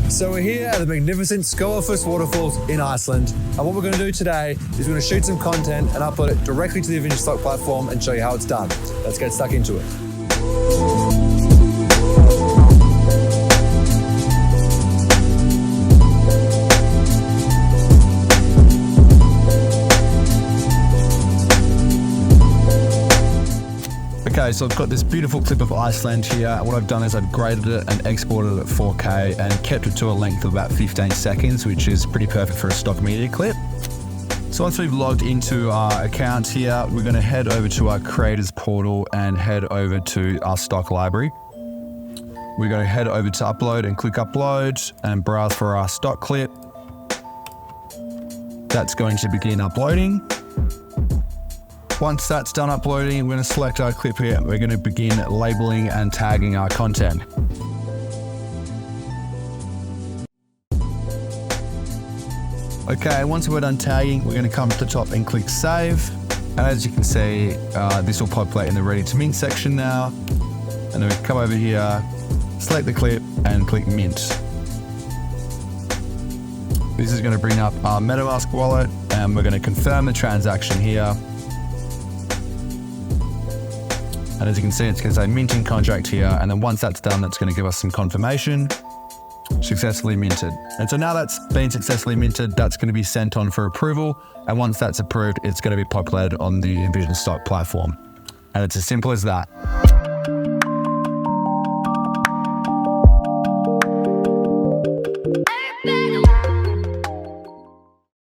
So we're here at the magnificent Skógafoss waterfalls in Iceland. And what we're going to do today is we're going to shoot some content and upload it directly to the Envision stock platform and show you how it's done. Let's get stuck into it. Okay, so I've got this beautiful clip of Iceland here. What I've done is I've graded it and exported it at 4K and kept it to a length of about 15 seconds, which is pretty perfect for a stock media clip. So once we've logged into our account here, we're going to head over to our creators portal and head over to our stock library. We're going to head over to upload and click upload and browse for our stock clip. That's going to begin uploading. Once that's done uploading, we're going to select our clip here and we're going to begin labeling and tagging our content. Okay, once we're done tagging, we're going to come to the top and click save. And as you can see, this will populate in the ready to mint section now. And then we come over here, select the clip and click mint. This is going to bring up our MetaMask wallet and we're going to confirm the transaction here. And as you can see, it's going to say minting contract here. And then once that's done, that's going to give us some confirmation. Successfully minted. And so now that's been successfully minted, that's going to be sent on for approval. And once that's approved, it's going to be populated on the Envision stock platform. And it's as simple as that.